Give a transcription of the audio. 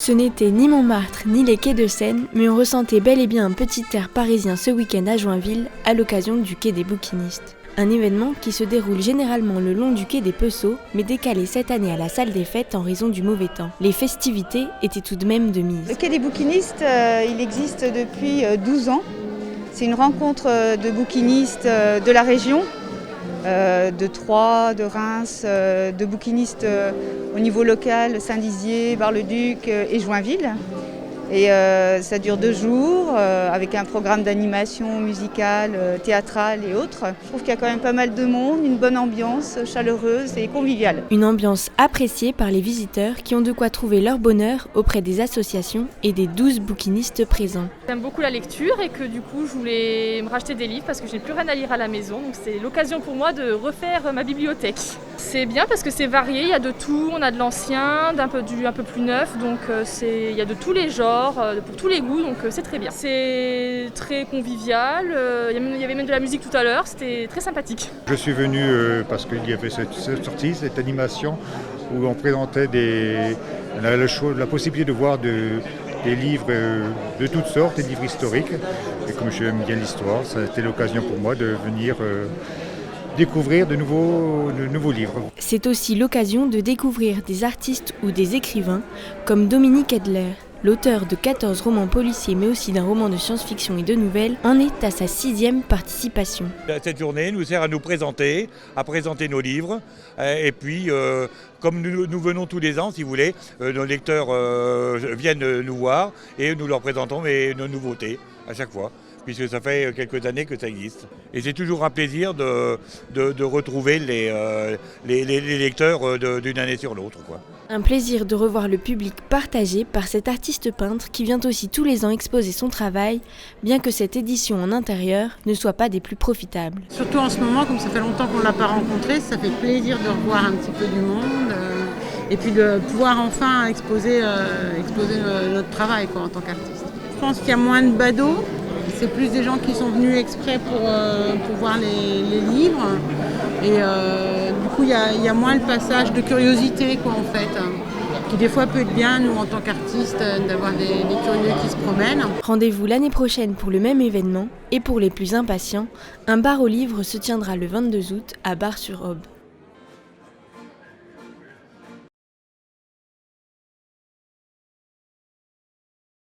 Ce n'était ni Montmartre ni les quais de Seine, mais on ressentait bel et bien un petit air parisien ce week-end à Joinville à l'occasion du quai des bouquinistes. Un événement qui se déroule généralement le long du quai des Pesseaux, mais décalé cette année à la salle des fêtes en raison du mauvais temps. Les festivités étaient tout de même de mise. Le quai des bouquinistes, il existe depuis 12 ans. C'est une rencontre de bouquinistes de la région, de Troyes, de Reims, de bouquinistes au niveau local, Saint-Dizier, Bar-le-Duc et Joinville. Et ça dure 2 jours avec un programme d'animation musicale, théâtrale et autres. Je trouve qu'il y a quand même pas mal de monde, une bonne ambiance chaleureuse et conviviale. Une ambiance appréciée par les visiteurs qui ont de quoi trouver leur bonheur auprès des associations et des 12 bouquinistes présents. J'aime beaucoup la lecture et que du coup je voulais me racheter des livres parce que je n'ai plus rien à lire à la maison. Donc c'est l'occasion pour moi de refaire ma bibliothèque. C'est bien parce que c'est varié, il y a de tout, on a de l'ancien, un peu plus neuf, donc il y a de tous les genres. Pour tous les goûts, donc c'est très bien. C'est très convivial, il y avait même de la musique tout à l'heure, c'était très sympathique. Je suis venu parce qu'il y avait cette sortie, cette animation où on présentait la possibilité de voir des livres de toutes sortes, des livres historiques. Et comme j'aime bien l'histoire, ça a été l'occasion pour moi de venir découvrir de nouveaux livres. C'est aussi l'occasion de découvrir des artistes ou des écrivains comme Dominique Edler. L'auteur de 14 romans policiers mais aussi d'un roman de science-fiction et de nouvelles en est à sa 6e participation. Cette journée nous sert à nous présenter, à présenter nos livres et puis comme nous venons tous les ans si vous voulez, nos lecteurs viennent nous voir et nous leur présentons nos nouveautés à chaque fois, puisque ça fait quelques années que ça existe. Et c'est toujours un plaisir de retrouver les lecteurs d'une année sur l'autre, quoi. Un plaisir de revoir le public partagé par cet artiste peintre qui vient aussi tous les ans exposer son travail, bien que cette édition en intérieur ne soit pas des plus profitables. Surtout en ce moment, comme ça fait longtemps qu'on ne l'a pas rencontré, ça fait plaisir de revoir un petit peu du monde et puis de pouvoir enfin exposer notre travail quoi, en tant qu'artiste. Je pense qu'il y a moins de badauds. C'est plus des gens qui sont venus exprès pour voir les livres. Et du coup, il y a moins le passage de curiosité, quoi, en fait, qui des fois peut être bien, nous, en tant qu'artistes, d'avoir des curieux qui se promènent. Rendez-vous l'année prochaine pour le même événement. Et pour les plus impatients, un bar aux livres se tiendra le 22 août à Bar-sur-Aube.